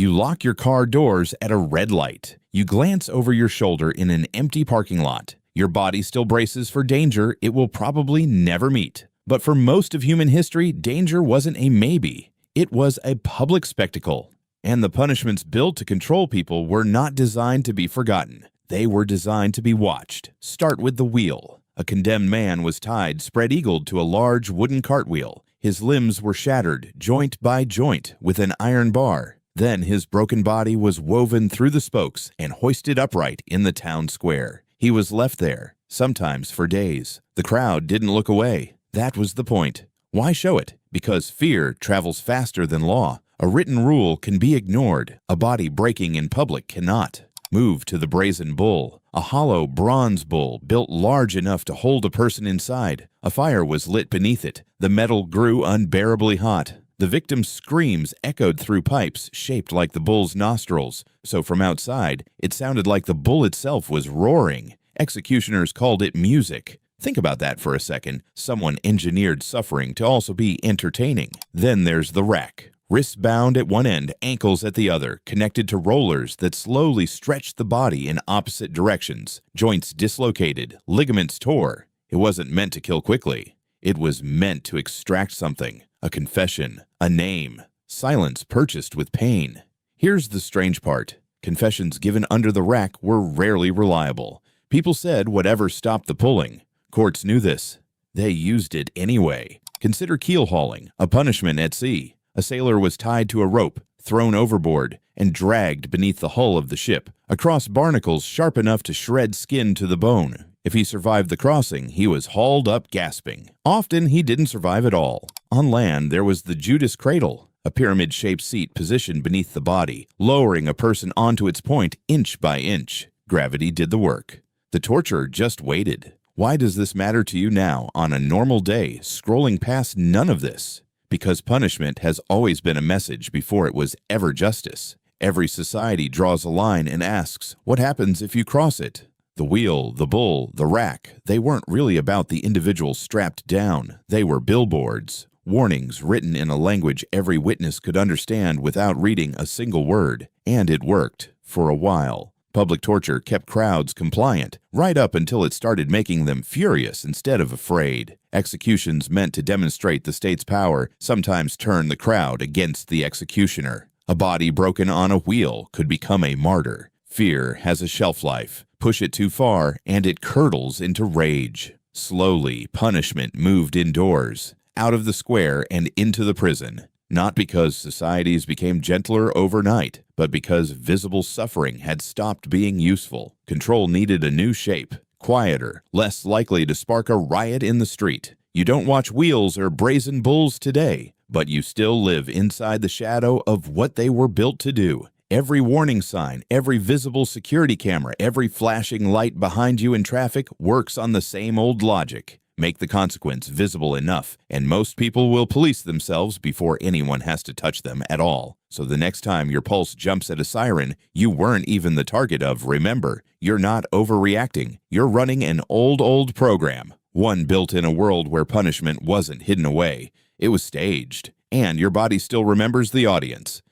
You lock your car doors at a red light. You glance over your shoulder in an empty parking lot. Your body still braces for danger it will probably never meet. But for most of human history, danger wasn't a maybe. It was a public spectacle. And the punishments built to control people were not designed to be forgotten. They were designed to be watched. Start with the wheel. A condemned man was tied spread-eagled to a large wooden cartwheel. His limbs were shattered, joint by joint, with an iron bar. Then his broken body was woven through the spokes and hoisted upright in the town square. He was left there, sometimes for days. The crowd didn't look away. That was the point. Why show it? Because fear travels faster than law. A written rule can be ignored. A body breaking in public cannot. Move to the brazen bull, a hollow bronze bull built large enough to hold a person inside. A fire was lit beneath it. The metal grew unbearably hot. The victim's screams echoed through pipes shaped like the bull's nostrils, so from outside, it sounded like the bull itself was roaring. Executioners called it music. Think about that for a second. Someone engineered suffering to also be entertaining. Then there's the rack. Wrists bound at one end, ankles at the other, connected to rollers that slowly stretched the body in opposite directions. Joints dislocated, ligaments tore. It wasn't meant to kill quickly. It was meant to extract something. A confession, a name, silence purchased with pain. Here's the strange part. Confessions given under the rack were rarely reliable. People said whatever stopped the pulling. Courts knew this. They used it anyway. Consider keel hauling, a punishment at sea. A sailor was tied to a rope, thrown overboard, and dragged beneath the hull of the ship, across barnacles sharp enough to shred skin to the bone. If he survived the crossing, he was hauled up gasping. Often he didn't survive at all. On land, there was the Judas cradle, a pyramid-shaped seat positioned beneath the body, lowering a person onto its point inch by inch. Gravity did the work. The torturer just waited. Why does this matter to you now, on a normal day, scrolling past none of this? Because punishment has always been a message before it was ever justice. Every society draws a line and asks, what happens if you cross it? The wheel, the bull, the rack, they weren't really about the individual strapped down. They were billboards, warnings written in a language every witness could understand without reading a single word. And it worked, for a while. Public torture kept crowds compliant, right up until it started making them furious instead of afraid. Executions meant to demonstrate the state's power sometimes turned the crowd against the executioner. A body broken on a wheel could become a martyr. Fear has a shelf life. Push it too far, and it curdles into rage. Slowly, punishment moved indoors, out of the square and into the prison. Not because societies became gentler overnight, but because visible suffering had stopped being useful. Control needed a new shape, quieter, less likely to spark a riot in the street. You don't watch wheels or brazen bulls today, but you still live inside the shadow of what they were built to do. Every warning sign, every visible security camera, every flashing light behind you in traffic works on the same old logic. Make the consequence visible enough, and most people will police themselves before anyone has to touch them at all. So the next time your pulse jumps at a siren, you weren't even the target of. Remember, you're not overreacting. You're running an old program. One built in a world where punishment wasn't hidden away. It was staged. And your body still remembers the audience.